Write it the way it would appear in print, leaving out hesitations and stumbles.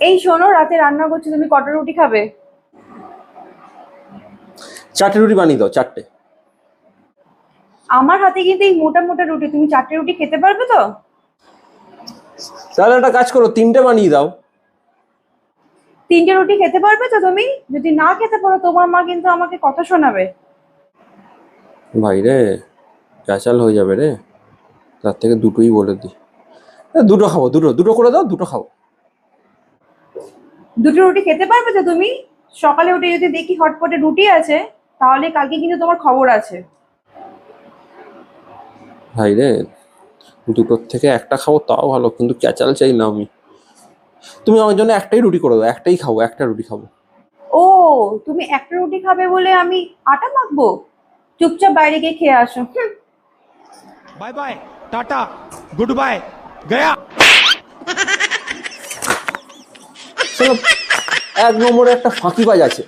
এই শোনো, রাতে রান্না করছি, তুমি কটা রুটি খাবে? 4টে রুটি বানিয়ে দাও, 4টে। আমার হাতে কিন্তু এই মোটা মোটা রুটি, তুমি 4টে রুটি খেতে পারবে তো? তাহলে একটা কাজ করো, 3টে বানিয়ে দাও। 3টে রুটি খেতে পারবে তো তুমি? যদি না খেতে পারো, তোমার মা কিন্তু আমাকে কথা শোনাবে। ভাই রে, ক্যাচাল হয়ে যাবে রে। তার থেকে দুটোই বলে দিই। দুটো খাবো, দুটো দুটো করে দাও, দুটো খাবো। 2টো রুটি খেতে পারবে তো তুমি? সকালে উঠে যদি দেখি হটপটে রুটি আছে, তাহলে কালকে কিন্তু তোমার খবর আছে। ভাই রে, দুটোর থেকে একটা খাবো তাও ভালো, কিন্তু ক্যাচাল চাই না আমি। তুমি আমার জন্য একটাই রুটি করে দাও, একটাই খাবো, একটা রুটি খাবো। ও, তুমি একটা রুটি খাবে বলে আমি আটা মাখবো? চুপচাপ বাইরে গিয়ে খেয়ে আসো। Bye bye tata goodbye गया। চলো, 1 নম্বরে একটা ফাঁকিবাজ আছে।